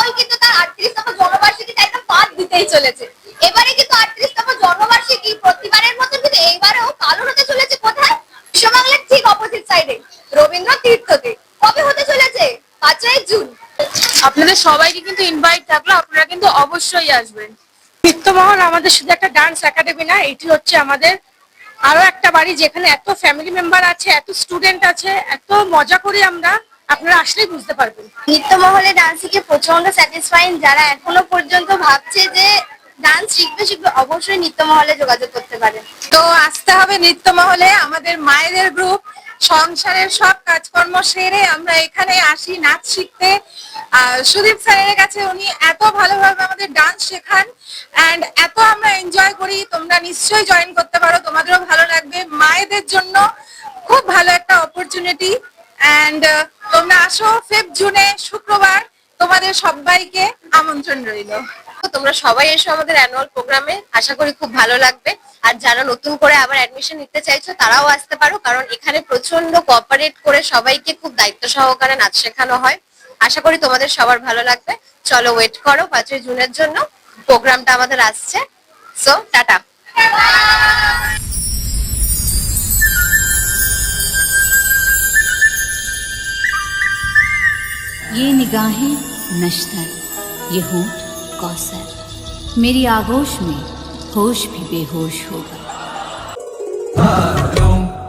মহল কিন্তু তার 38তম জন্মবার্ষিকীতে একদম পাত দিতেই চলেছে। এবারে কিন্তু 38তম জন্মবার্ষিকী প্রতিবারের মতো কিন্তু এইবারেও পালন হতে চলেছে কোথায়? বিশ্ববাংলার ঠিক অপোজিট সাইডে রবীন্দ্র তীর্থতে। কবে হতে চলেছে? 5ই জুন। আপনাদের সবাইকে কিন্তু ইনভাইট থাকলো, আপনারা কিন্তু অবশ্যই আসবেন। নৃত্যমহল আমাদের শুধু একটা ডান্স একাডেমি না, এটি হচ্ছে আমাদের আরো একটা বাড়ি, যেখানে এত ফ্যামিলি মেম্বার আছে, এত স্টুডেন্ট আছে, এত মজা করি আমরা। আপনারা আসলেই বুঝতে পারবেন। নৃত্যমহলে ডান্স শিখে প্রচন্ড স্যাটিসফাইং। যারা এখনো পর্যন্ত ভাবছে যে ডান্স শিখবে অবশ্যই নৃত্যমহলে যোগাযোগ করতে পারে। তো আসতে হবে নৃত্যমহলে। আমাদের মায়েদের গ্রুপ, সংসারের সব কাজকর্ম সেরে আমরা এখানে আসি নাচ শিখতে। সুদীপ স্যারের কাছে উনি এত ভালোভাবে আমাদের ডান্স শেখান এন্ড এত আমরা এনজয় করি। তোমরা নিশ্চয়ই জয়েন করতে পারো, তোমাদেরও ভালো লাগবে। মায়েদের জন্য খুব ভালো একটা অপরচুনিটি। এন্ড তোমরা আসো 5 জুনে শুক্রবার, তোমাদের সবাইকে আমন্ত্রণ রইল। তোমরা সবাই এসো আমাদের অ্যানুয়াল প্রোগ্রামে, আশা করি খুব ভালো লাগবে। আর যারা নতুন করে আবার অ্যাডমিশন নিতে চাইছো তারাও আসতে পারো, কারণ এখানে প্রচন্ড কোঅপারেট করে সবাইকে খুব দায়িত্ব সহকারে নাচ শেখানো হয়। আশা করি তোমাদের সবার ভালো লাগবে। চলো ওয়েট করো 5ই জুনের জন্য, প্রোগ্রামটা আমাদের আসছে। So tata. ये निगाहें नश्तर, ये होंठ कौसर, मेरी आगोश में होश भी बेहोश होगा।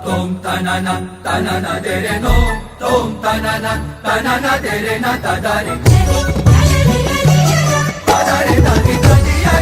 Tom tanana tanana dere no, tom tanana tanana dere na tadare. Tadare tadi tadi ya.